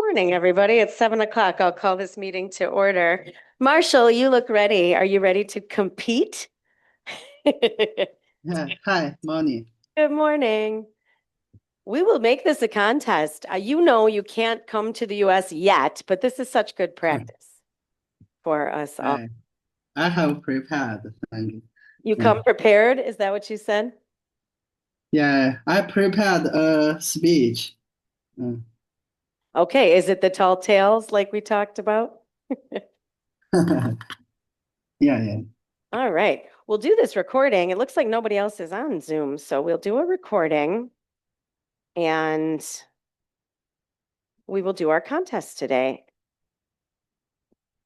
Morning, everybody. It's 7 o'clock. I'll call this meeting to order. Marshall, you look ready. Are you ready to compete? Good Yeah, hi, morning. morning. We will make this a contest. You know you can't come to the US yet, but this is such good practice for us all. Hi, I have prepared. Thank you. You Yeah, come prepared? Is that what you said? yeah, I prepared a speech. Uh, Okay. Is it the tall tales like we talked about? yeah, yeah. All right. We'll do this recording. It looks like nobody else is on Zoom, so we'll do a recording and we will do our contest today.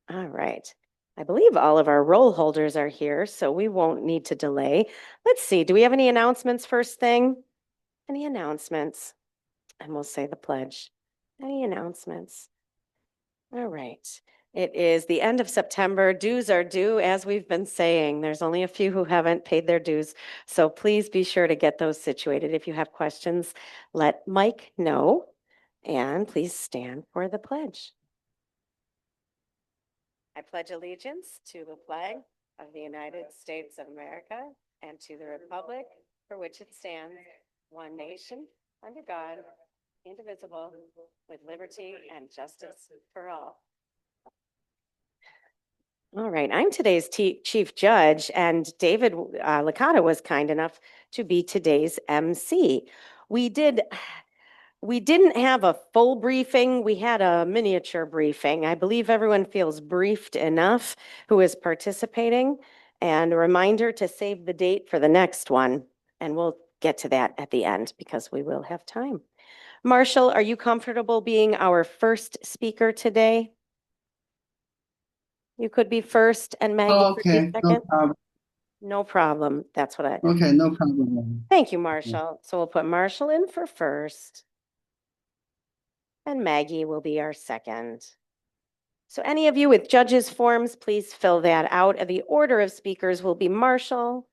All right. I believe all of our roll holders are here, so we won't need to delay. Let's see. Do we have any announcements first thing? Any announcements? And we'll say the pledge. Any announcements? All right. It is the end of September. Dues are due, as we've been saying. There's only a few who haven't paid their dues. So please be sure to get those situated. If you have questions, let Mike know. And please stand for the pledge. I pledge allegiance to the flag of the United States of America and to the republic for which it stands, one nation, under God, indivisible, with liberty and justice for all. All right, I'm today's chief judge, and David Licata was kind enough to be today's MC. We did We didn't have a full briefing. We had a miniature briefing. I believe everyone feels briefed enough who is participating. And a reminder to save the date for the next one. And we'll get to that at the end because we will have time. Marshall, are you comfortable being our first speaker today? You could be first and Maggie could be Okay, no second. problem. No problem. That's what I, Okay, no problem. thank you, Yeah. Marshall. So we'll put Marshall in for first and Maggie will be our second. So any of you with judges forms, please fill that out. The order of speakers will be Marshall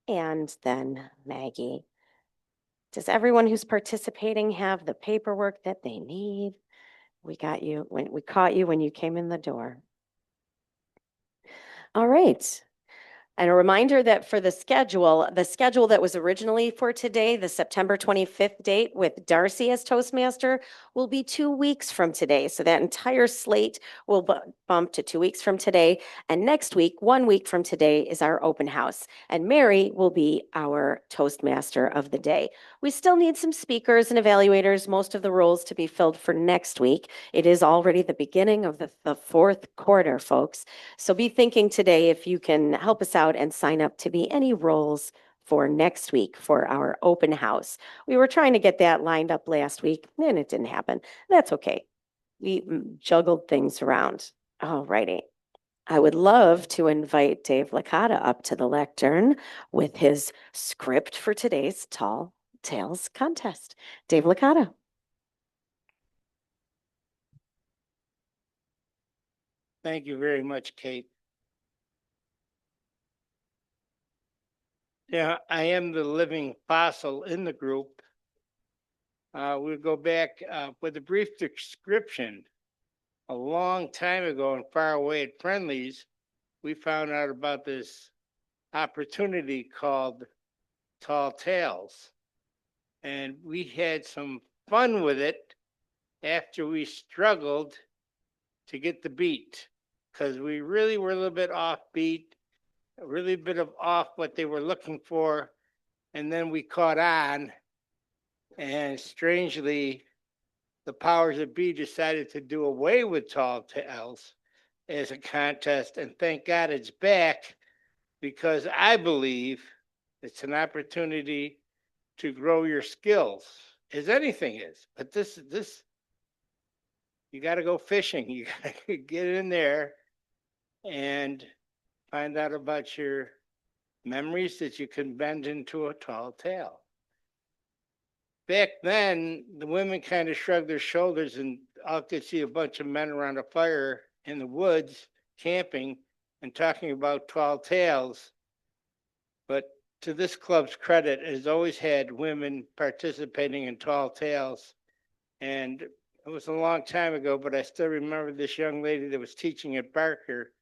and then Maggie. Does everyone who's participating have the paperwork that they need? We got you when we caught you when you came in the door. All right. And a reminder that for the schedule that was originally for today, the September 25th date with Darcy as Toastmaster, will be 2 weeks from today. So that entire slate will bump to 2 weeks from today. And next week, 1 week from today, is our open house. And Mary will be our Toastmaster of the day. We still need some speakers and evaluators, most of the roles to be filled for next week. It is already the beginning of the fourth quarter, folks. So be thinking today if you can help us out and sign up to be any roles for next week for our open house. We were trying to get that lined up last week and it didn't happen. That's okay. We juggled things around. All righty. I would love to invite Dave Licata up to the lectern with his script for today's Tall Tales contest. Dave Licata. Thank you very much, Kate. Yeah, I am the living fossil in the group. We'll go back with a brief description. A long time ago and far away at Friendly's, we found out about this opportunity called Tall Tales. And we had some fun with it after we struggled to get the beat because we really were a little bit offbeat, a really bit of off what they were looking for. And then we caught on, and strangely, the powers that be decided to do away with Tall Tales as a contest. And thank God it's back because I believe it's an opportunity to grow your skills, as anything is. But this, you got to go fishing. You got to get in there and find out about your memories that you can bend into a tall tale. Back then, the women kind of shrugged their shoulders and I could see a bunch of men around a fire in the woods camping and talking about tall tales. But to this club's credit, it has always had women participating in tall tales. And It was a long time ago, but I still remember this young lady that was teaching at Barker.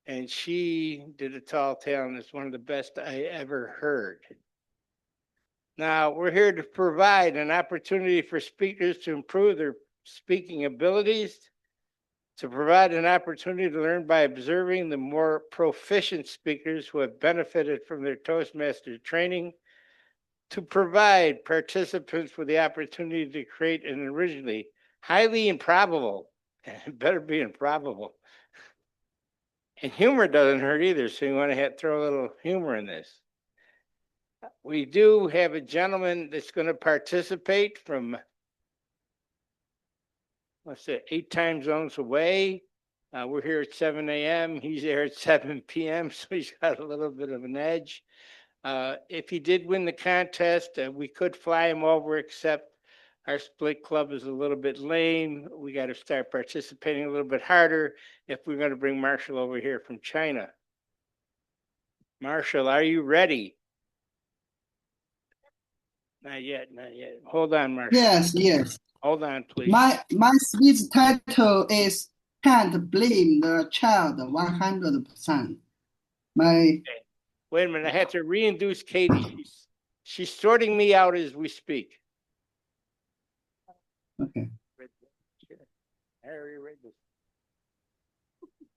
And she did a tall tale, and it's one of the best I ever heard. Now, we're here to provide an opportunity for speakers to improve their speaking abilities, to provide an opportunity to learn by observing the more proficient speakers who have benefited from their Toastmaster training, to provide participants with the opportunity to create an originally highly improbable, and it better be improbable. And humor doesn't hurt either, so you want to throw a little humor in this. We do have a gentleman that's going to participate from, let's say, 8 time zones away. We're here at 7 a.m. He's there at 7 p.m., so he's got a little bit of an edge. If he did win the contest, we could fly him over, except our split club is a little bit lame. We got to start participating a little bit harder if we're going to bring Marshall over here from China. Marshall, are you ready? Not yet, not yet. Hold on, Marshall. Yes, yes. Hold on, please. My speech title is Can't Blame the Child 100%. My Wait a minute, I had to reintroduce Katie. She's sorting me out as we speak. okay. I already read this.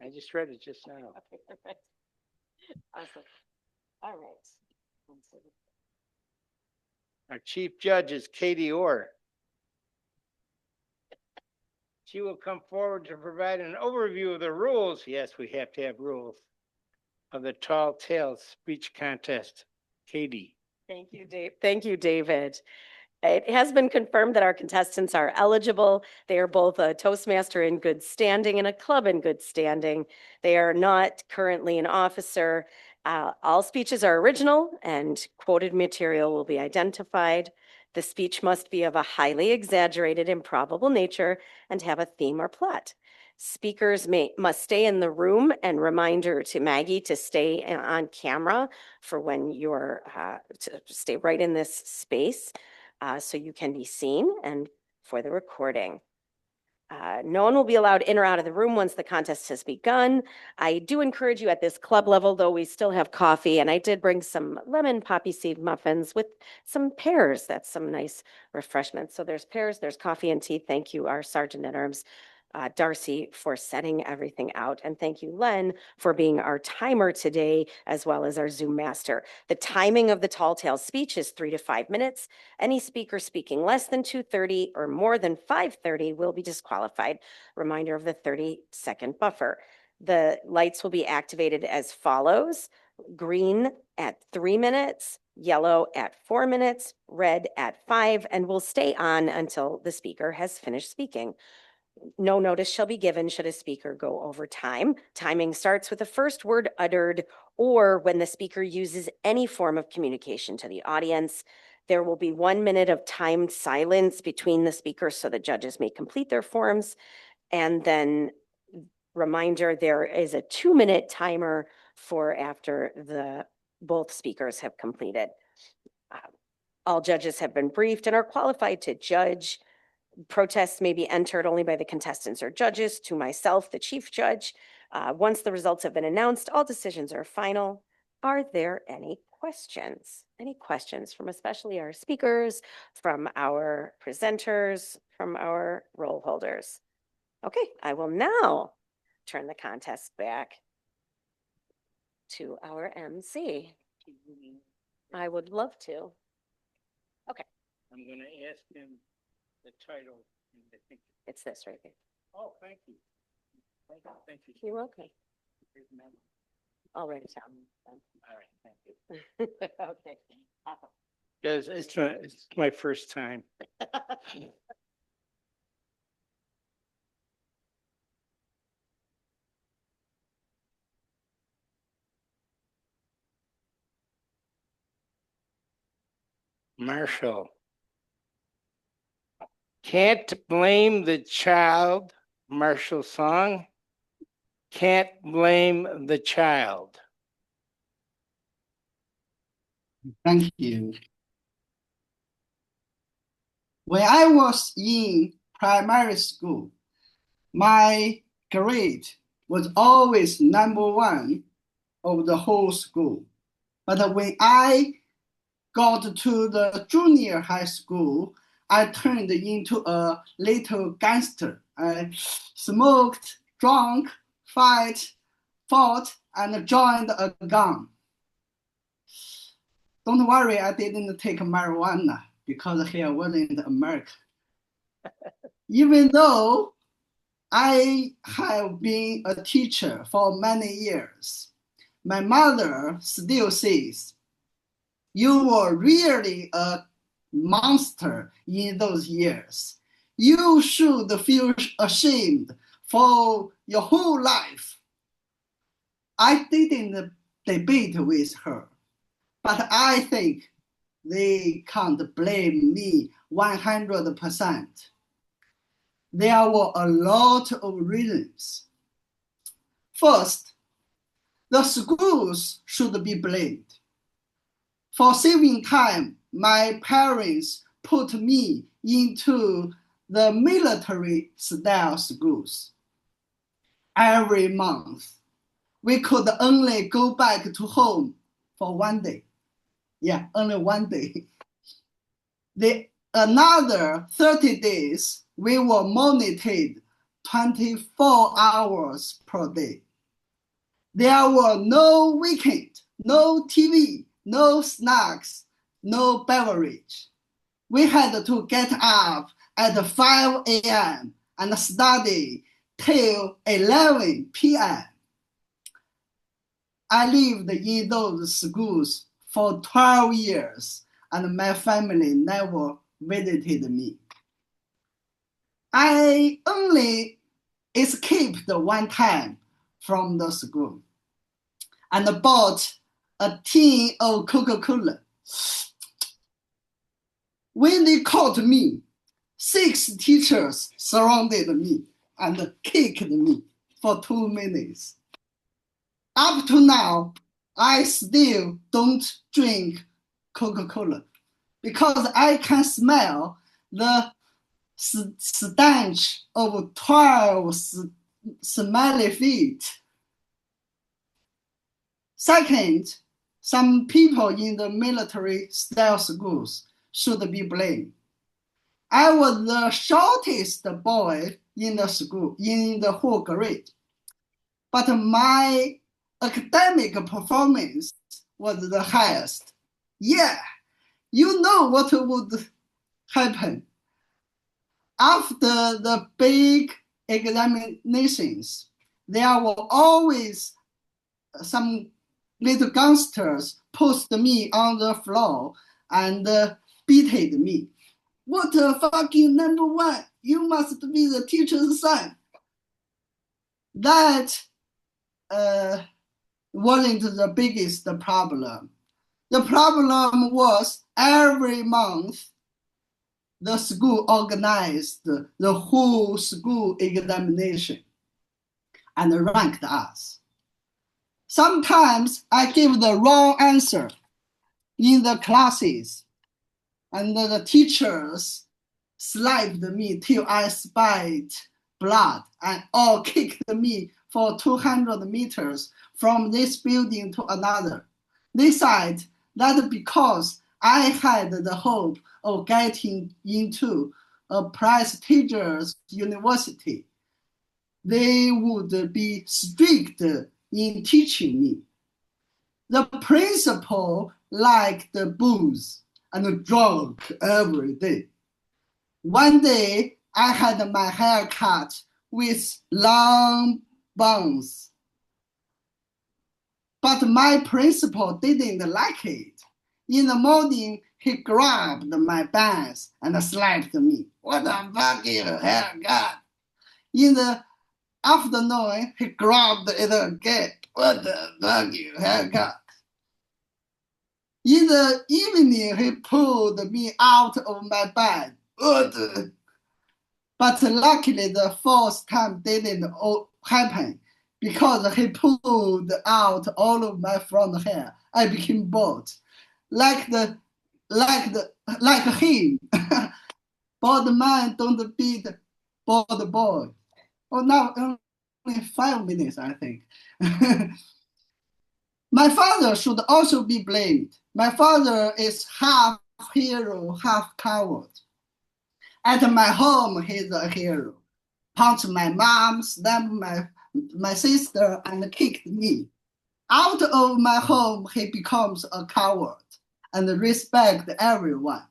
I just read it just now. Okay, awesome. All right. Our chief judge is Katie Orr. She will come forward to provide an overview of the rules. Yes, we have to have rules of the Tall Tales speech contest. Katie. Thank you, Dave. Thank you, David. It has been confirmed that our contestants are eligible. They are both a Toastmaster in good standing and a club in good standing. They are not currently an officer. All speeches are original and quoted material will be identified. The speech must be of a highly exaggerated, improbable nature and have a theme or plot. Speakers must stay in the room, and reminder to Maggie to stay on camera for when you're to stay right in this space. So you can be seen and for the recording. No one will be allowed in or out of the room once the contest has begun. I do encourage you at this club level, though, we still have coffee, and I did bring some lemon poppy seed muffins with some pears. That's some nice refreshments. So there's pears, there's coffee and tea. Thank you, our Sergeant at Arms, Darcy, for setting everything out. And thank you, Len, for being our timer today, as well as our Zoom master. The timing of the Tall Tales speech is 3 to 5 minutes. Any speaker speaking less than 2:30 or more than 5:30 will be disqualified. Reminder of the 30-second buffer. The lights will be activated as follows: green at 3 minutes, yellow at 4 minutes, red at 5, and will stay on until the speaker has finished speaking. No notice shall be given should a speaker go over time. Timing starts with the first word uttered or when the speaker uses any form of communication to the audience. There will be 1 minute of timed silence between the speakers so the judges may complete their forms. And then reminder, there is a 2-minute timer for after both speakers have completed. All judges have been briefed and are qualified to judge. Protests may be entered only by the contestants or judges to myself, the chief judge. Once the results have been announced, all decisions are final. Are there any questions? Any questions from especially our speakers, from our presenters, from our roll holders? Okay, I will now turn the contest back to our MC. I would love to. Okay. I'm going to ask him the title. I think It's this right here. Oh, thank you. Thank you. You're welcome. Here's the memo. I'll write it down. All right, thank you. Okay. Awesome. Guys, it's my first time. Marshall. Can't blame the child, Marshall song. Can't blame the child. Thank you. When I was in primary school, my grade was always #1 of the whole school. But when I got to the junior high school, I turned into a little gangster. I smoked, drank, fought, and joined a gang. Don't worry, I didn't take marijuana because here wasn't America. Even though I have been a teacher for many years, my mother still says, "You were really a monster in those years. You should feel ashamed for your whole life." I didn't debate with her, but I think they can't blame me 100%. There were a lot of reasons. First, the schools should be blamed. For saving time, my parents put me into the military-style schools. Every month, we could only go back to home for 1 day. Yeah, only 1 day. Another 30 days, we were monitored 24 hours per day. There were no weekend, no TV, no snacks, no beverage. We had to get up at 5 a.m. and study till 11 p.m. I lived in those schools for 12 years, and my family never visited me. I only escaped one time from the school and bought a tin of Coca-Cola. When they caught me, 6 teachers surrounded me and kicked me for 2 minutes. Up to now, I still don't drink Coca-Cola because I can smell the stench of 12 smelly feet. Second, some people in the military-style schools should be blamed. I was the shortest boy in the school, in the whole grade, but my academic performance was the highest. Yeah, you know what would happen. After the big examinations, there were always some little gangsters pushed me on the floor and beated me. "What a fucking #1! You must be the teacher's son." That wasn't the biggest problem. The problem was every month the school organized the whole school examination and ranked us. Sometimes I gave the wrong answer in the classes, and the teachers slapped me till I spied blood and all kicked me for 200 meters from this building to another. They said that because I had the hope of getting into a prestigious university, they would be strict in teaching me. The principal liked booze and drunk every day. One day, I had my hair cut with long buns, but my principal didn't like it. In the morning, he grabbed my bangs and slapped me. "What a fucking haircut!" In the afternoon, he grabbed it again. "What a fucking haircut!" In the evening, he pulled me out of my bed. But luckily, the fourth time didn't happen because he pulled out all of my front hair. I became bald, like him. Bald man don't beat the boy. Oh, now only 5 minutes, I think. My father should also be blamed. My father is half hero, half coward. At my home, he's a hero. Punched my mom, stabbed my sister, and kicked me. Out of my home, he becomes a coward and respect everyone.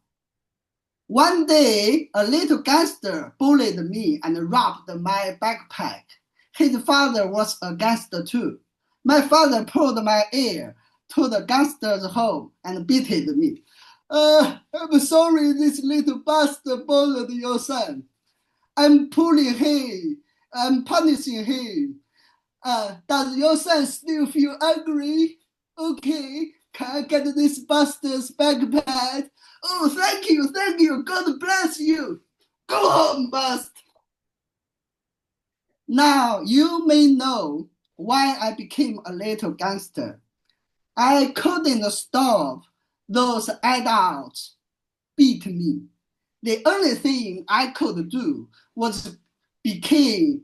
One day, a little gangster bullied me and robbed my backpack. His father was a gangster too. My father pulled my ear to the gangster's home and beated me. I'm sorry this little bastard bullied your son. I'm pulling him. I'm punishing him. Does your son still feel angry? Okay, can I get this bastard's backpack? Oh, thank you. God bless you. Go home, bastard. Now you may know why I became a little gangster. I couldn't stop those adults beat me. The only thing I could do was became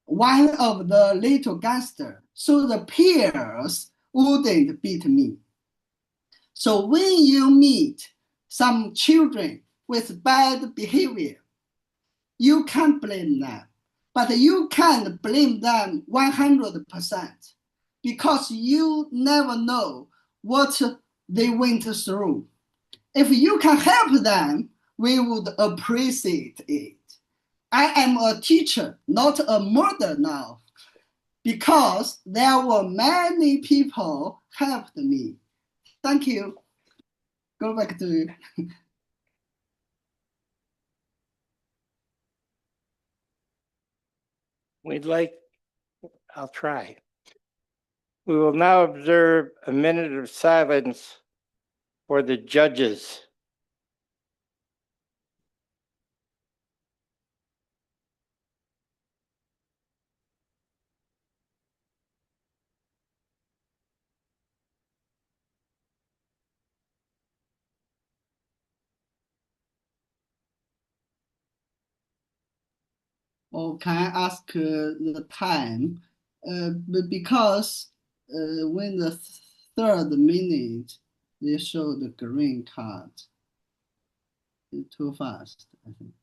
one of the little gangsters, so the peers wouldn't beat me. So when you meet some children with bad behavior, you can't blame them, but you can't blame them 100% because you never know what they went through. If you can help them, we would appreciate it. I am a teacher, not a murderer now, because there were many people helped me. Thank you. Go back to you. I'll try. We will now observe a minute of silence for the judges. Or can I ask the time? Because when the third minute, they show the green card. It's too fast, I think.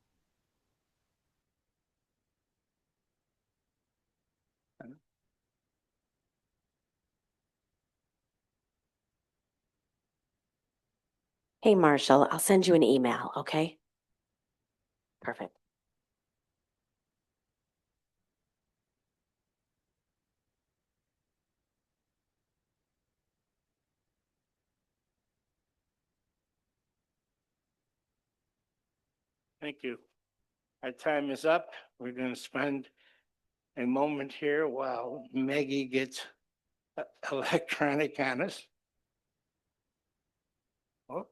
Hey, Marshall, I'll send you an email, okay? Perfect. Thank you. Our time is up. We're going to spend a moment here while Maggie gets electronic on us. Oh.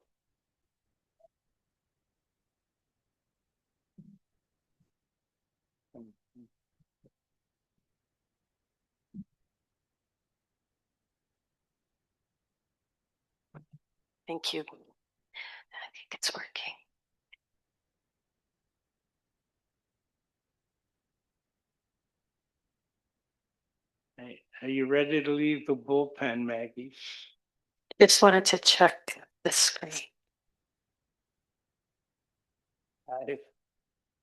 Thank you. I think it's working. Hey, are you ready to leave the bullpen, Maggie? Just wanted to check the screen. 5,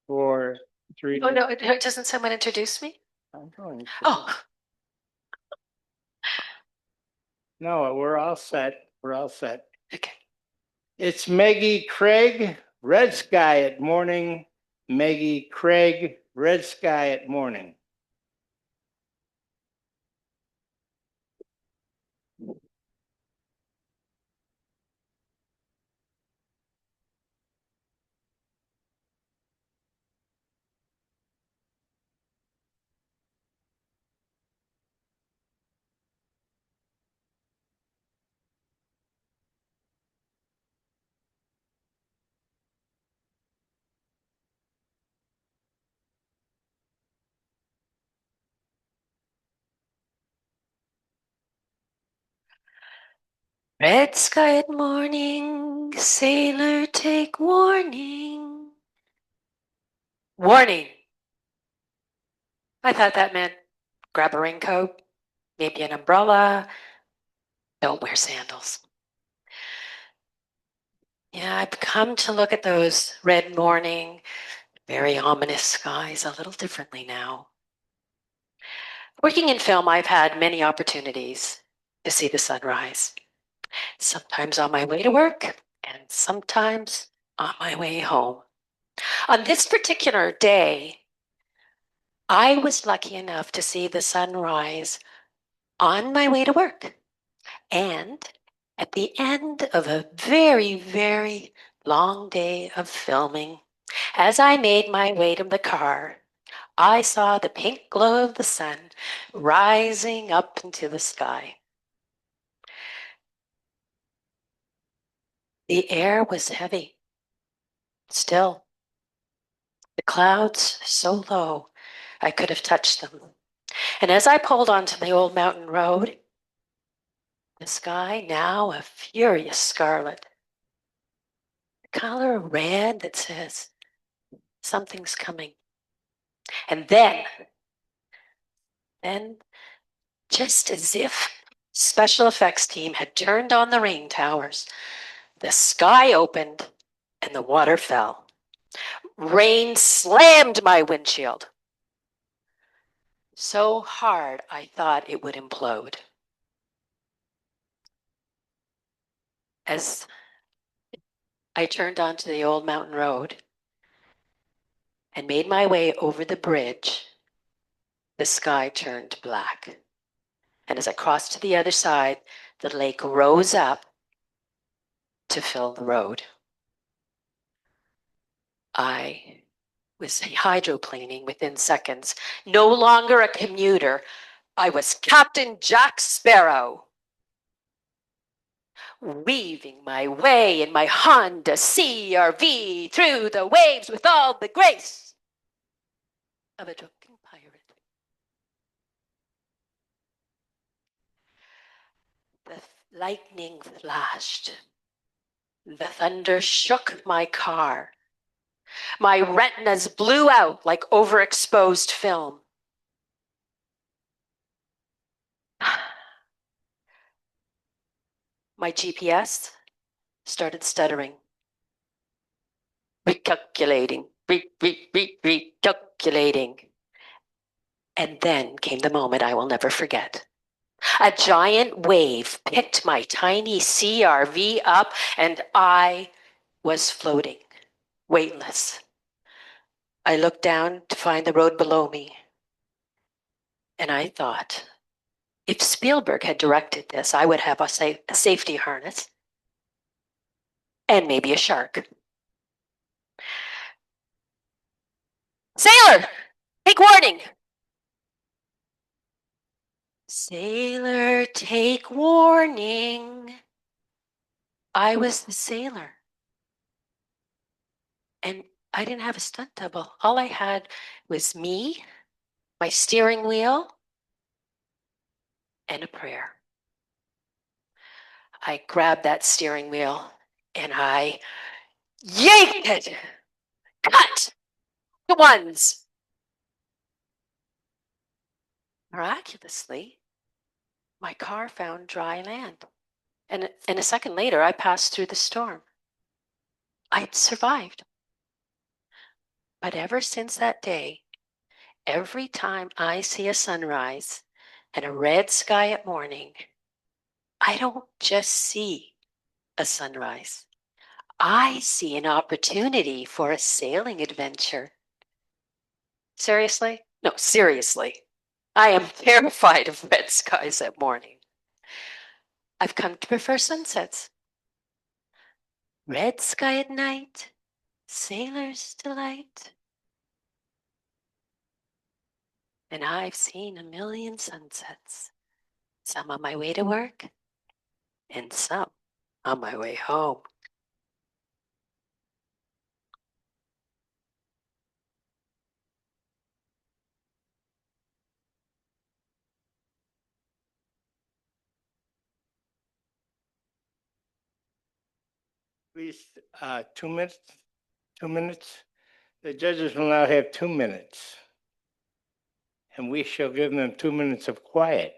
4, 3. Oh, no, it doesn't someone introduce me? I'm going to. Oh, No, we're all set. We're all set. okay. It's Maggie Craig, Red Sky at morning. Maggie Craig, Red Sky at morning. Red sky at morning, sailor take warning. Warning, I thought that meant grab a raincoat, maybe an umbrella, don't wear sandals. Yeah, I've come to look at those red morning, very ominous skies a little differently now. Working in film, I've had many opportunities to see the sunrise, sometimes on my way to work and sometimes on my way home. On this particular day, I was lucky enough to see the sunrise on my way to work and at the end of a very, very long day of filming. As I made my way to the car, I saw the pink glow of the sun rising up into the sky. The air was heavy, still. The clouds so low, I could have touched them. And as I pulled onto the old mountain road, the sky now a furious scarlet, the color of red that says, something's coming. And then, just as if special effects team had turned on the rain towers, the sky opened and the water fell. Rain slammed my windshield so hard I thought it would implode. As I turned onto the old mountain road and made my way over the bridge, the sky turned black. And as I crossed to the other side, the lake rose up to fill the road. I was hydroplaning within seconds, no longer a commuter. I was Captain Jack Sparrow, weaving my way in my Honda CR-V through the waves with all the grace of a drunken pirate. The lightning flashed. The thunder shook my car. My retinas blew out like overexposed film. My GPS started stuttering. Recalculating, recalculating. And then came the moment I will never forget. A giant wave picked my tiny CR-V up and I was floating, weightless. I looked down to find the road below me. And I thought, if Spielberg had directed this, I would have a safety harness and maybe a shark. Sailor, take warning. Sailor, take warning. I was the sailor. And I didn't have a stunt double. All I had was me, my steering wheel, and a prayer. I grabbed that steering wheel and I yanked it. Cut to ones. Miraculously, my car found dry land. And a second later, I passed through the storm. I'd survived. But ever since that day, every time I see a sunrise and a red sky at morning, I don't just see a sunrise. I see an opportunity for a sailing adventure. Seriously? No, seriously. I am terrified of red skies at morning. I've come to prefer sunsets. Red sky at night, sailor's delight. And I've seen a million sunsets, some on my way to work and some on my way home. Please, 2 minutes, 2 minutes. The judges will now have 2 minutes. and we shall give them 2 minutes of quiet.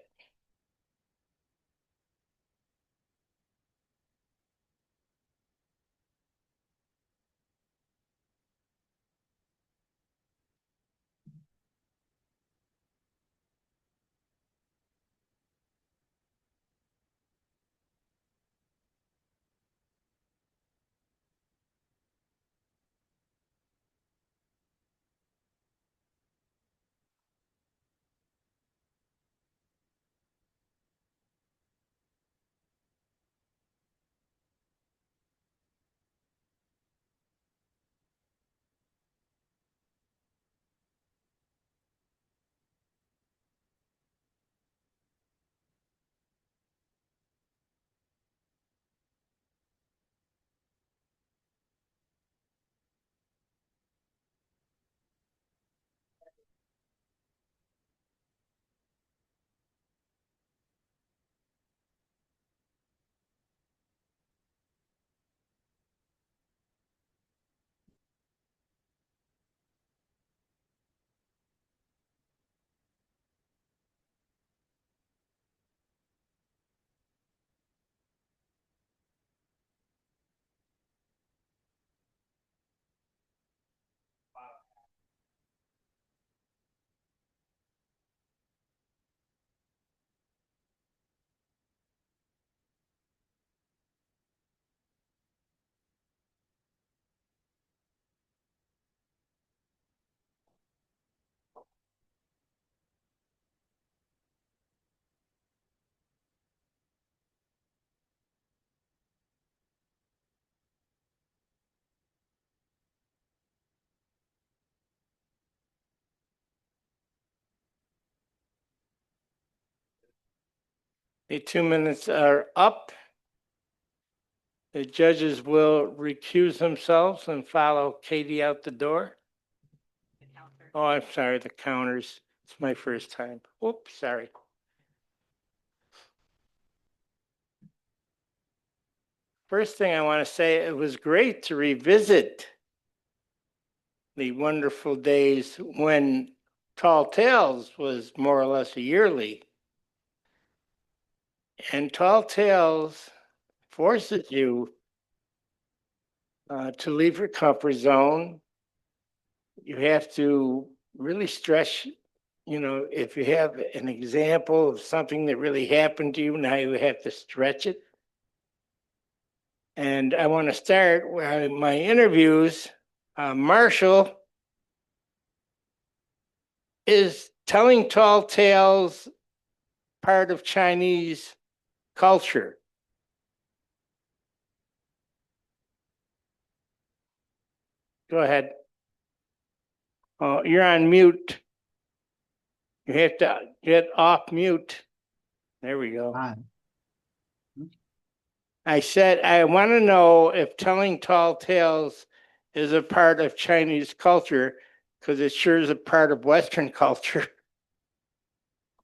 The 2 minutes are up. The judges will recuse themselves and follow Katie out the door. Oh, I'm sorry, the counters. It's my first time. Oops, sorry. First thing I want to say, it was great to revisit the wonderful days when Tall Tales was more or less a yearly. And Tall Tales forces you to leave your comfort zone. You have to really stretch, if you have an example of something that really happened to you, now you have to stretch it. And I want to start with my interviews. Marshall is telling tall tales part of Chinese culture. Go ahead. Oh, you're on mute. You have to get off mute. There we go. Hi. I said, I want to know if telling tall tales is a part of Chinese culture, because it sure is a part of Western culture.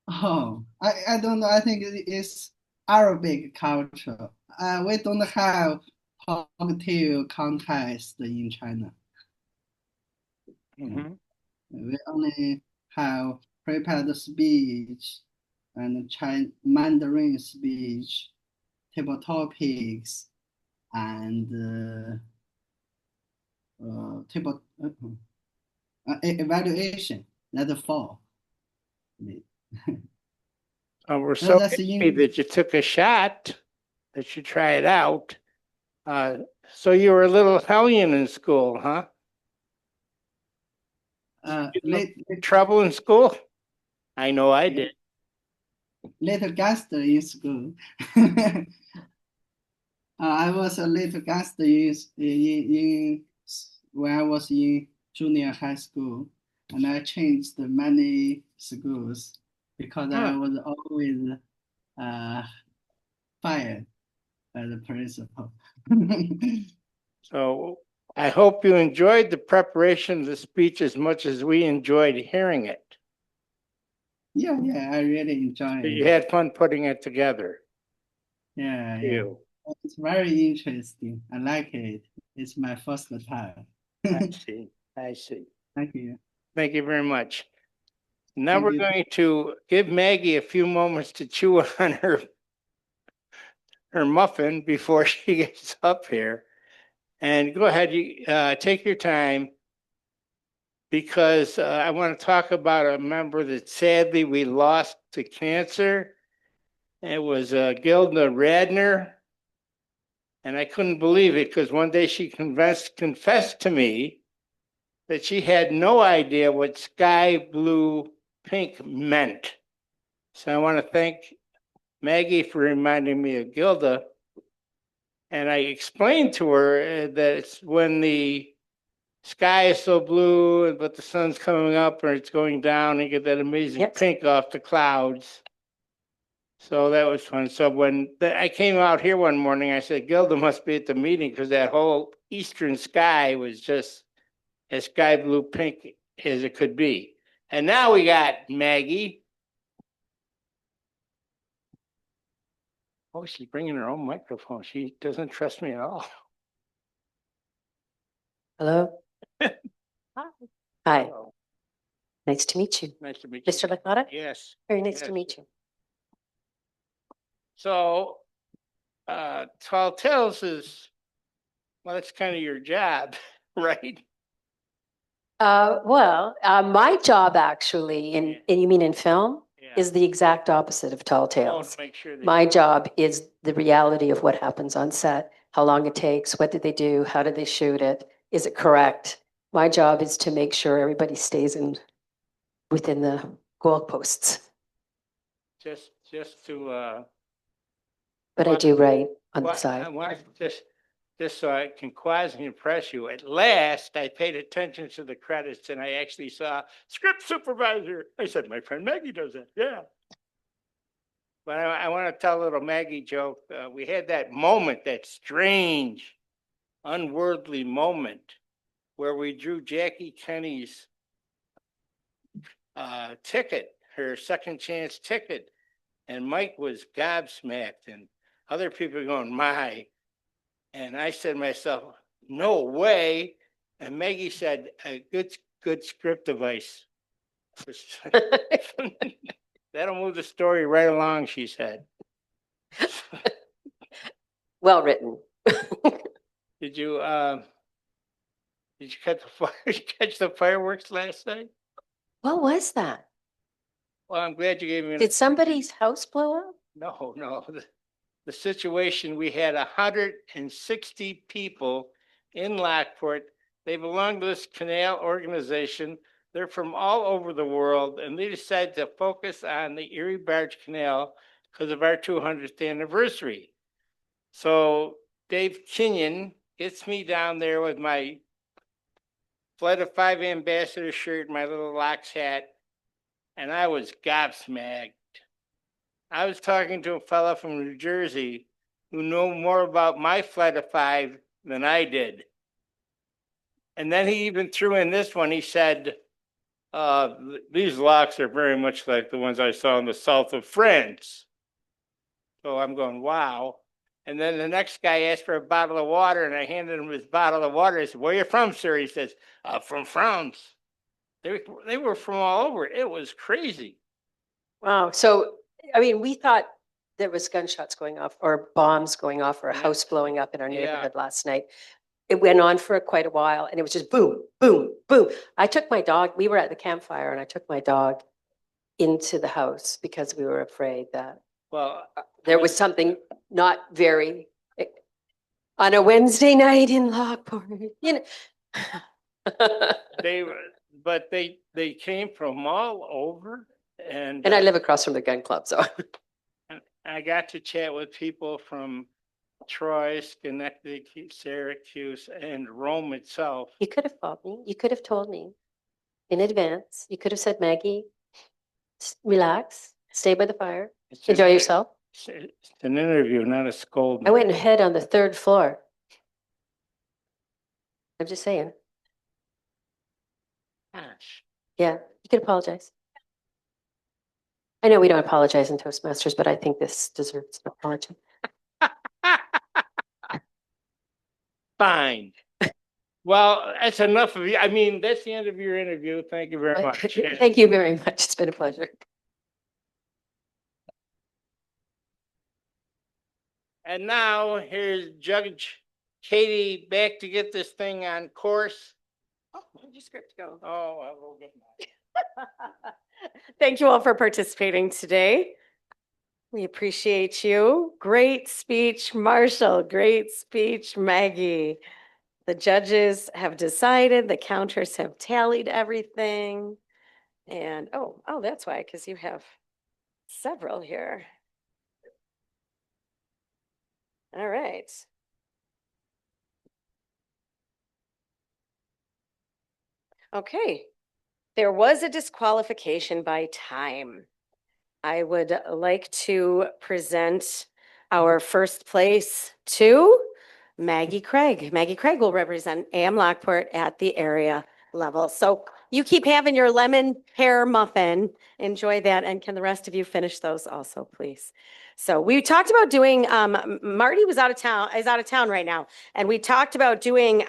Oh, I don't know. I think it is Arabic culture. We don't have talkative contest in China. Mm-hmm. We only have prepared speech and Mandarin speech, table topics, and table evaluation. That's four. We're so That's happy that you took a shot, that you try it out. So you were a little hellion in school, huh? Trouble in school? I know I did. Little gangster in school. I was a little gangster in when I was in junior high school, and I changed many schools because I was always fired by the principal. So I hope you enjoyed the preparation of the speech as much as we enjoyed hearing it. Yeah, I really enjoyed So it. you had fun putting it together. Yeah. You. It's very interesting. I like it. It's my first time. I see. Thank you. Thank you very much. Now Thank we're you. going to give Maggie a few moments to chew on her muffin before she gets up here. And go ahead, you take your time, because I want to talk about a member that sadly we lost to cancer. It was Gilda Radner. And I couldn't believe it, because one day she confessed to me that she had no idea what sky blue pink meant. So I want to thank Maggie for reminding me of Gilda. And I explained to her that it's when the sky is so blue, but the sun's coming up or it's going down, and you get that amazing Yes. pink off the clouds. So that was fun. So when I came out here one morning, I said, Gilda must be at the meeting, because that whole eastern sky was just as sky blue pink as it could be. And now we got Maggie. Oh, she's bringing her own microphone. She doesn't trust me at all. Hello. Hi. Hello. Nice to meet you. Nice to meet you. Mr. Licata? Yes. Very nice Yes. to meet you. So, Tall Tales is, well, that's kind of your job, right? My job actually, and you mean in film, Yeah. is the exact opposite of Tall Oh, Tales. to make sure that My job is the reality of what happens on set, how long it takes, what did they do, how did they shoot it, is it correct? My job is to make sure everybody stays within the goalposts. just to But I do write on the I side. want just so I can quasi impress you. At last, I paid attention to the credits, and I actually saw script supervisor. I said, my friend Maggie does that. Yeah. But I want to tell a little Maggie joke. We had that moment, that strange, unworldly moment, where we drew Jackie Kenny's ticket, her second chance ticket, and Mike was gobsmacked, and other people going, my. And I said to myself, no way. And Maggie said, a good script device. That'll move the story right along, she said. Well written. Did you catch the fireworks last night? What was that? Well, I'm glad you gave me. Did somebody's house blow up? No. The situation, we had 160 people in Lockport. They belong to this canal organization. They're from all over the world, and they decided to focus on the Erie Barge Canal because of our 200th anniversary. So Dave Kenyon gets me down there with my Flight of Five ambassador shirt, my little Locks hat, and I was gobsmacked. I was talking to a fella from New Jersey who knew more about my Flight of Five than I did. And then he even threw in this one. He said, these locks are very much like the ones I saw in the south of France. So I'm going, wow. And then the next guy asked for a bottle of water, and I handed him his bottle of water. I said, where are you from, sir? He says, from France. They were from all over. It was crazy. Wow. So, I mean, we thought there was gunshots going off or bombs going off or a Yeah. house blowing up in our Yeah. neighborhood last night. It went on for quite a while and it was just boom, boom, boom. I took my dog, we were at the campfire and I took my dog into the house because we were afraid that Well, there was something not very, on a Wednesday night in Lockport, you know. they came from all over, and And I live across from the gun club, so. I got to chat with people from Troy, Schenectady, Syracuse, and Rome itself. You could have called me. You could have told me in advance. You could have said, Maggie, relax, stay by the fire, enjoy yourself. It's an interview, not a scold. I went and hid on the third floor. I'm just saying. Gosh. Yeah, you could apologize. I know we don't apologize in Toastmasters, but I think this deserves an apology. Fine. Well, that's enough of you. I mean, that's the end of your interview. Thank you very much. Thank you very much. It's been a pleasure. And now here's Judge Katie back to get this thing on course. Oh, where'd your script go? Oh, I'll go get mine. Thank you all for participating today. We appreciate you. Great speech, Marshall. Great speech, Maggie. The judges have decided, the counters have tallied everything. And, oh, that's why, because you have several here. All right. Okay. There was a disqualification by time. I would like to present our first place to Maggie Craig. Maggie Craig will represent AM Lockport at the area level. So you keep having your lemon pear muffin. Enjoy that. And can the rest of you finish those also, please? So we talked about doing, Marty is out of town right now. And we talked about doing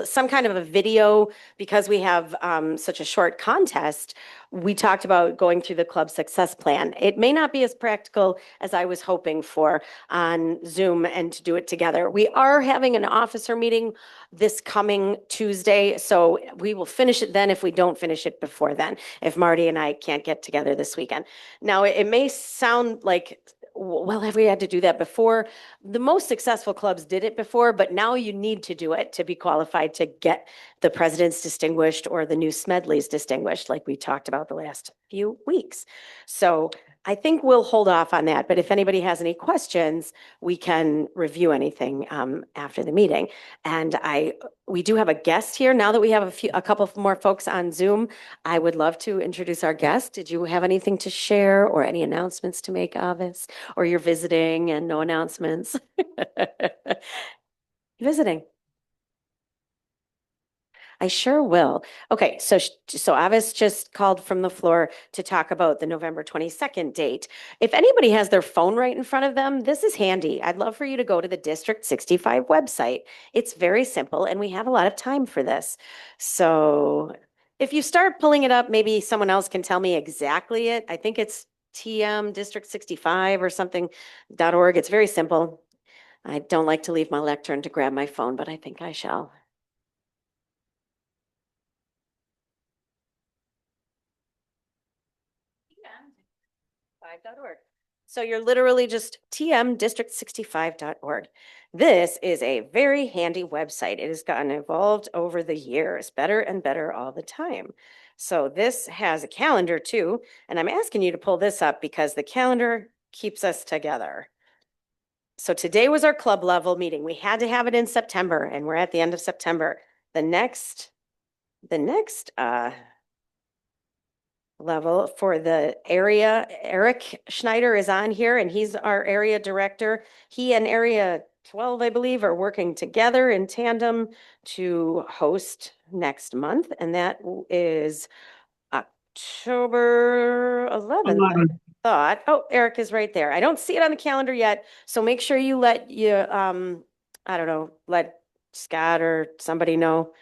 some kind of a video because we have such a short contest. We talked about going through the club success plan. It may not be as practical as I was hoping for on Zoom and to do it together. We are having an officer meeting this coming Tuesday, so we will finish it then if we don't finish it before then, if Marty and I can't get together this weekend. Now, it may sound like, well, have we had to do that before? The most successful clubs did it before, but now you need to do it to be qualified to get the president's distinguished or the new Smedley's distinguished, like we talked about the last few weeks. So I think we'll hold off on that. But if anybody has any questions, we can review anything after the meeting. And we do have a guest here. Now that we have a couple more folks on Zoom, I would love to introduce our guest. Did you have anything to share or any announcements to make, Avis? Or you're visiting and no announcements? Visiting. I sure will. Okay, so Avis just called from the floor to talk about the November 22nd date. If anybody has their phone right in front of them, this is handy. I'd love for you to go to the District 65 website. It's very simple, and we have a lot of time for this. So if you start pulling it up, maybe someone else can tell me exactly it. I think it's TM District 65 or something.org. It's very simple. I don't like to leave my lectern to grab my phone, but I think I shall. .org. So you're literally just tmdistrict65.org. This is a very handy website. It has gotten evolved over the years, better and better all the time. So this has a calendar too, and I'm asking you to pull this up because the calendar keeps us together. So today was our club level meeting. We had to have it in September, and we're at the end of September. The next level for the area, Eric Schneider is on here, and he's our area director. He and Area 12, I believe, are working together in tandem to host next month, and that is October 11th. I thought. Oh, Eric is right there. I don't see it on the calendar yet, so make sure you let Scott or somebody know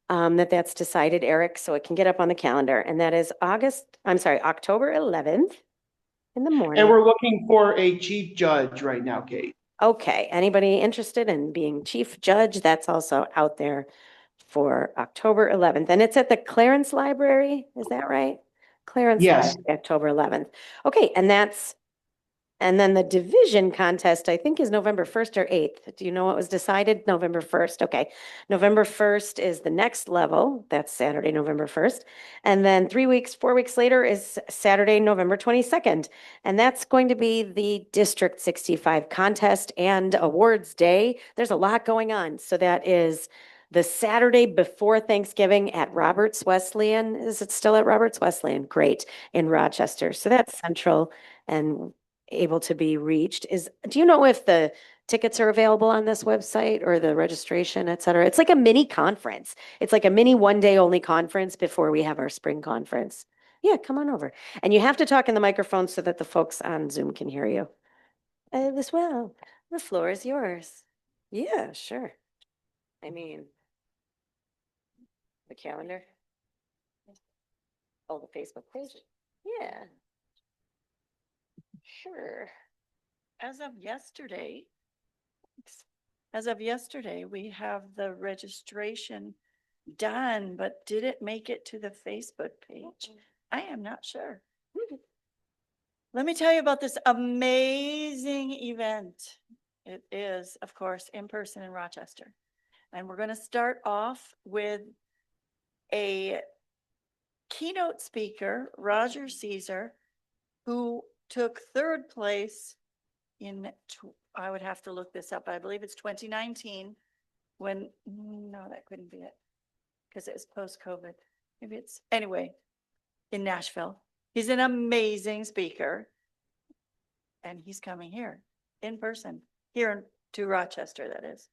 that's decided, Eric, so it can get up on the calendar. And that is October 11th in the morning. And we're looking for a chief judge right now, Kate. Okay, anybody interested in being chief judge? That's also out there for October 11th. And it's at the Clarence Library, is that right? Clarence Yes. Library, October 11th. Okay, and then the division contest, I think, is November 1st or 8th. Do you know what was decided? November 1st. Okay. November 1st is the next level. That's Saturday, November 1st. And then 4 weeks later is Saturday, November 22nd. And that's going to be the District 65 contest and awards day. There's a lot going on. So that is the Saturday before Thanksgiving at Roberts Wesleyan. Is it still at Roberts Wesleyan? Great. In Rochester. So that's central and able to be reached. Do you know if the tickets are available on this website or the registration, et cetera? It's like a mini conference. It's like a mini one-day only conference before we have our spring conference. Yeah, come on over. And you have to talk in the microphone so that the folks on Zoom can hear you as well. The floor is yours. Yeah, sure. I mean, The calendar? Oh, the Facebook page? Yeah. Sure. As of yesterday, we have the registration done, but did it make it to the Facebook page? I am not sure. Let me tell you about this amazing event. It is, of course, in person in Rochester. And we're going to start off with a keynote speaker, Roger Caesar, who took third place in, I would have to look this up. I believe it's 2019 when, no, that couldn't be it because it was post-COVID. Maybe it's, anyway, in Nashville. He's an amazing speaker. And he's coming here in person, here to Rochester, that is.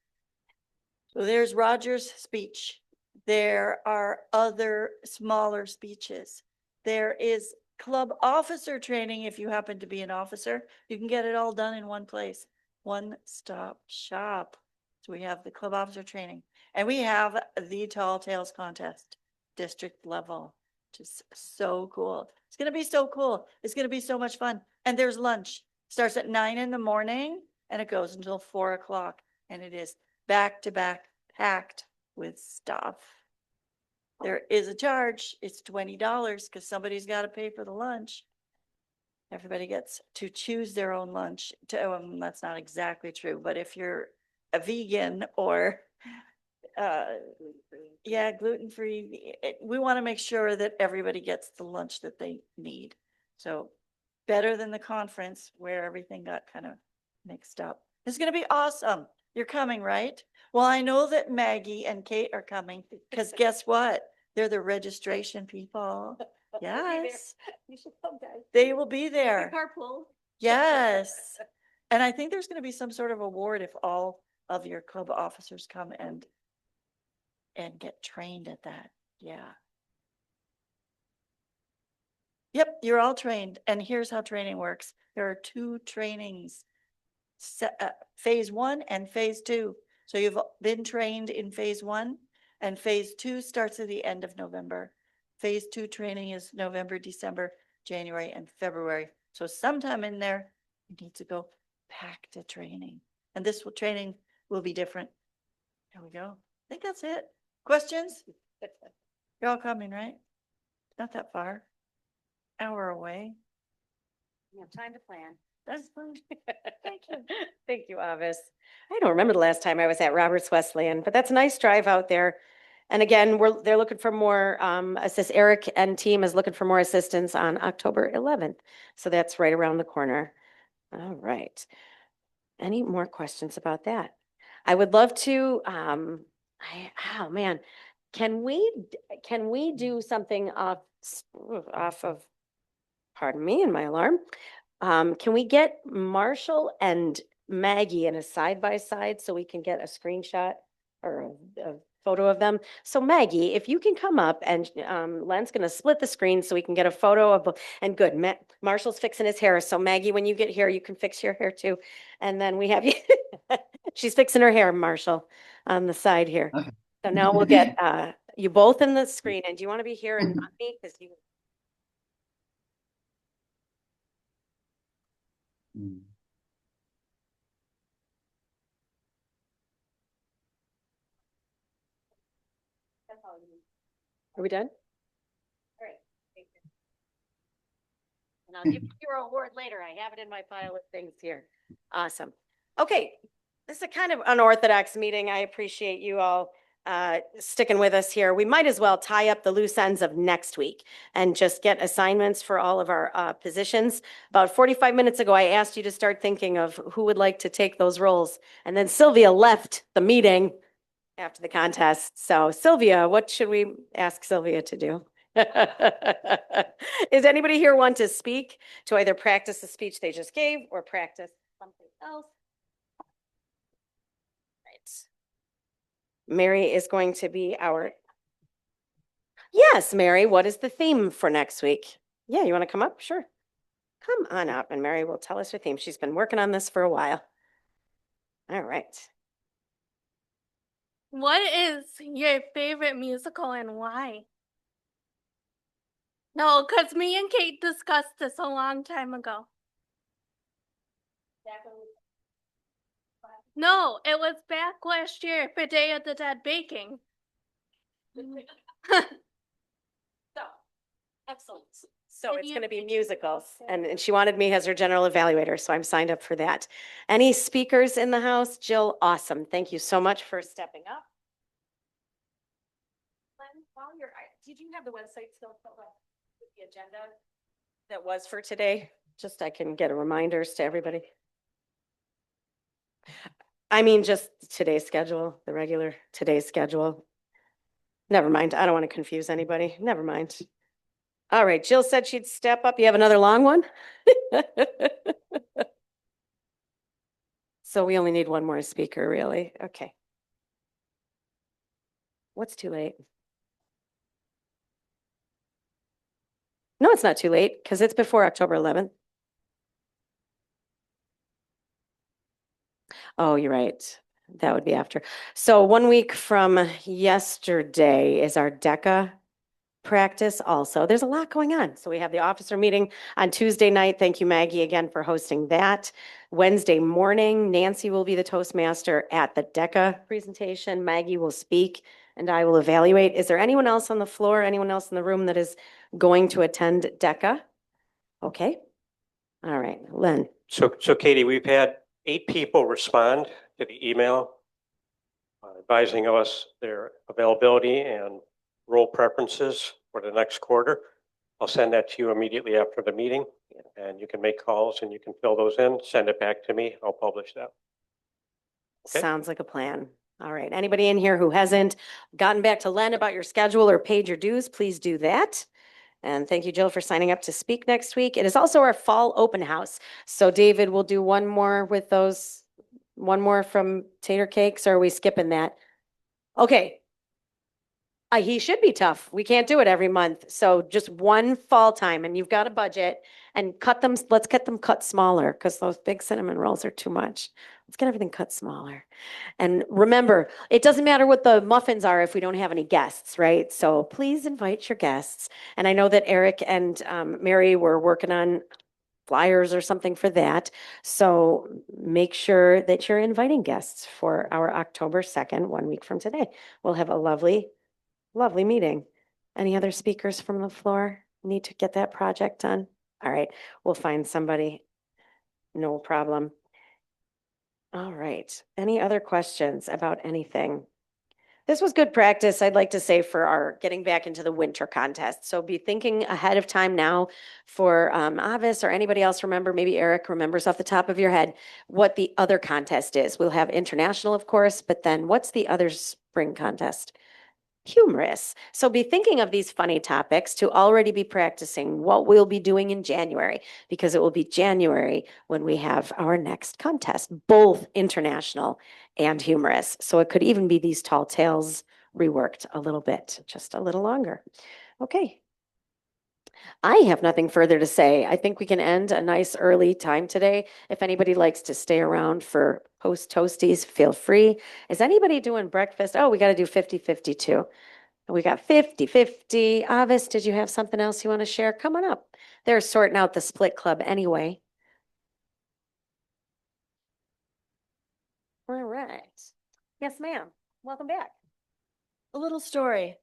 So there's Roger's speech. There are other smaller speeches. There is club officer training. If you happen to be an officer, you can get it all done in one place. One-stop shop. So we have the club officer training and we have the Tall Tales contest, district level. Just so cool. It's going to be so cool. It's going to be so much fun. And there's lunch. Starts at 9 in the morning and it goes until 4 o'clock. And it is back to back packed with stuff. There is a charge. It's $20 because somebody's got to pay for the lunch. Everybody gets to choose their own lunch. That's not exactly true, but if you're a vegan or yeah, gluten-free, we want to make sure that everybody gets the lunch that they need. So better than the conference where everything got kind of mixed up. It's going to be awesome. You're coming, right? Well, I know that Maggie and Kate are coming because guess what? They're the registration people. Yes. You should come, guys. They will be there. Carpool. Yes. And I think there's going to be some sort of award if all of your club officers come and get trained at that. Yeah. Yep, you're all trained. And here's how training works. There are 2 trainings, phase 1 and phase 2. So you've been trained in phase 1 and phase 2 starts at the end of November. Phase 2 training is November, December, January, and February. So sometime in there, you need to go back to training. And this training will be different. There we go. I think that's it. Questions? You're all coming, right? Not that far. Hour away. You have time to plan. That's fine. Thank you. Thank you, Avis. I don't remember the last time I was at Roberts Wesleyan, but that's a nice drive out there. And again, they're looking for more Eric and team is looking for more assistance on October 11th. So that's right around the corner. All right. Any more questions about that? I would love to, oh man, can we do something off of, pardon me and my alarm. Can we get Marshall and Maggie in a side-by-side so we can get a screenshot or a photo of them? So Maggie, if you can come up and Len's going to split the screen so we can get a photo of, and good, Marshall's fixing his hair. So Maggie, when you get here, you can fix your hair too. And then we have you, she's fixing her hair, Marshall, on the side here. Okay. So now we'll get you both in the screen. And do you want to be here and not me? Because you. Are we done? All right. And I'll give you your award later. I have it in my pile of things here. Awesome. Okay. This is a kind of unorthodox meeting. I appreciate you all sticking with us here. We might as well tie up the loose ends of next week and just get assignments for all of our positions. About 45 minutes ago, I asked you to start thinking of who would like to take those roles. And then Sylvia left the meeting after the contest. So Sylvia, what should we ask Sylvia to do? Is anybody here want to speak to either practice the speech they just gave or practice something else? Right. Mary is going to be our. Yes, Mary, what is the theme for next week? Yeah, you want to come up? Sure. Come on up and Mary will tell us her theme. She's been working on this for a while. All right. What is your favorite musical and why? No, because me and Kate discussed this a long time ago. No, it was back last year for Day of the Dead baking. So, excellent. So it's going to be musicals, and she wanted me as her general evaluator, so I'm signed up for that. Any speakers in the house? Jill, awesome. Thank you so much for stepping up. Len, while you're, did you have the website still filled out with the agenda that was for today? Just I can get reminders to everybody. I mean, just today's schedule, the regular today's schedule. Never mind. I don't want to confuse anybody. Never mind. All right. Jill said she'd step up. You have another long one? So we only need one more speaker, really. Okay. What's too late? No, it's not too late because it's before October 11th. Oh, you're right. That would be after. So 1 week from yesterday is our DECA practice also. There's a lot going on. So we have the officer meeting on Tuesday night. Thank you, Maggie, again for hosting that. Wednesday morning, Nancy will be the Toastmaster at the DECA presentation. Maggie will speak and I will evaluate. Is there anyone else on the floor, anyone else in the room that is going to attend DECA? Okay. All right, Len. So Katie, we've had 8 people respond to the email advising us their availability and role preferences for the next quarter. I'll send that to you immediately after the meeting, and you can make calls and you can fill those in, send it back to me. I'll publish that. Okay. Sounds like a plan. All right. Anybody in here who hasn't gotten back to Len about your schedule or paid your dues, please do that. And thank you, Jill, for signing up to speak next week. It is also our fall open house. So David will do one more with those, one more from Tater Cakes, or are we skipping that? Okay. He should be tough. We can't do it every month. So just one fall time and you've got a budget and cut them. Let's get them cut smaller because those big cinnamon rolls are too much. Let's get everything cut smaller. And remember, it doesn't matter what the muffins are if we don't have any guests, right? So please invite your guests. And I know that Eric and Mary were working on flyers or something for that. So make sure that you're inviting guests for our October 2nd, 1 week from today. We'll have a lovely meeting. Any other speakers from the floor need to get that project done? All right, we'll find somebody. No problem. All right. Any other questions about anything? This was good practice, I'd like to say, for our getting back into the winter contest. So be thinking ahead of time now for Avis or anybody else. Remember, maybe Eric remembers off the top of your head what the other contest is. We'll have international, of course, but then what's the other spring contest? Humorous. So be thinking of these funny topics to already be practicing what we'll be doing in January, because it will be January when we have our next contest, both international and humorous. So it could even be these tall tales reworked a little bit, just a little longer. Okay. I have nothing further to say. I think we can end a nice early time today. If anybody likes to stay around for post toasties, feel free. Is anybody doing breakfast? Oh, we got to do 50-50 too. We got 50-50. Avis, did you have something else you want to share? Come on up. They're sorting out the split club anyway. All right. Yes, ma'am. Welcome back. A little story.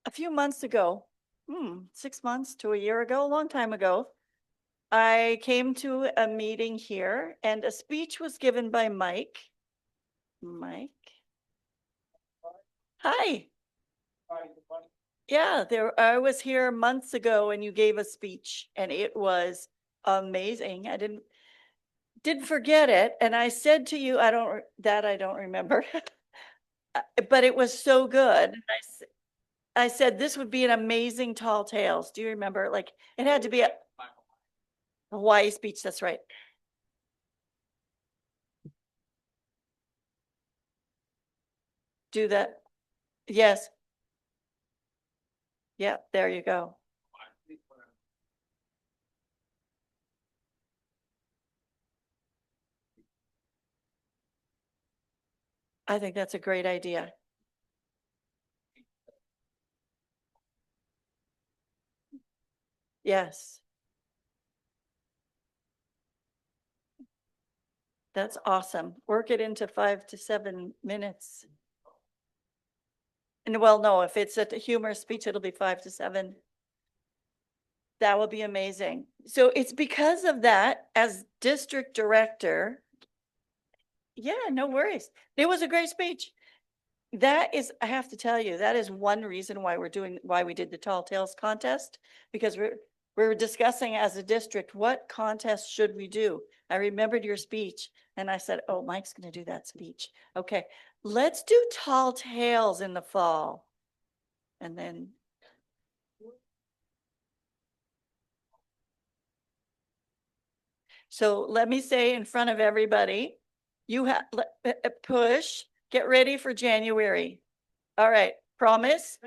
A few months ago, 6 months to a year ago, a long time ago, I came to a meeting here and a speech was given by Mike. Mike? Hi. Yeah, I was here months ago and you gave a speech and it was amazing. I didn't forget it. And I said to you, I don't remember, but it was so good. I said, this would be an amazing tall tales. Do you remember? Like it had to be a Hawaii speech. That's right. Do that. Yes. Yeah, there you go. I think that's a great idea. Yes. That's awesome. Work it into 5 to 7 minutes. And well, no, if it's a humorous speech, it'll be 5 to 7. That will be amazing. So it's because of that, as district director. Yeah, no worries. It was a great speech. That is, I have to tell you, that is one reason why why we did the Tall Tales contest, because we're discussing as a district, what contest should we do? I remembered your speech and I said, oh, Mike's gonna do that speech. Okay, let's do Tall Tales in the fall. And then. So let me say in front of everybody, you have, push, get ready for January. All right, promise?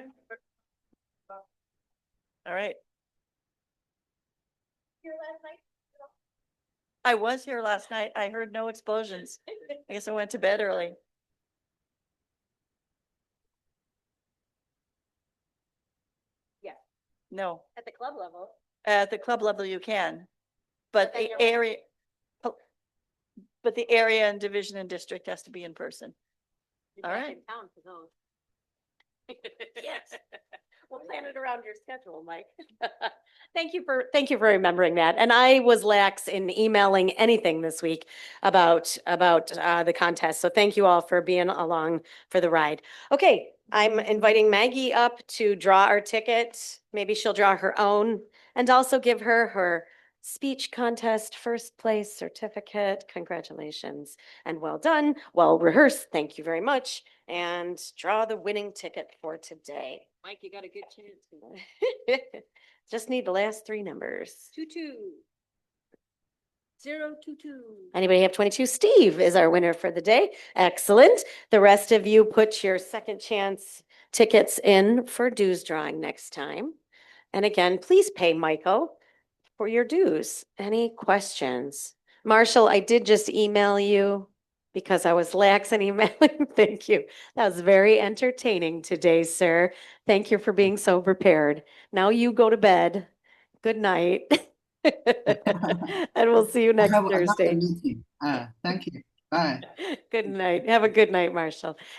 All right. I was here last night. I heard no explosions. I guess I went to bed early. Yeah. No, At the club level. at the club level you can, but then the you're- area, but the area and division and district has to be in person. You're All back right. in town for those. Yes. We'll plan it around your schedule, Mike. Thank you for remembering that. And I was lax in emailing anything this week about the contest. So thank you all for being along for the ride. Okay, I'm inviting Maggie up to draw our ticket. Maybe she'll draw her own and also give her speech contest first place certificate. Congratulations and well done. Well rehearsed. Thank you very much. And draw the winning ticket for today. Mike, you got a good chance. Just need the last 3 numbers. 22. 022. Anybody have 22? Steve is our winner for the day. Excellent. The rest of you put your second chance tickets in for dues drawing next time. And again, please pay Michael for your dues. Any questions? Marshall, I did just email you because I was lax in emailing. Thank you. That was very entertaining today, sir. Thank you for being so prepared. Now you go to bed. Good night. And we'll see you I next have another Thursday. meeting. Thank you. Bye. Good night. Have a good night, Marshall.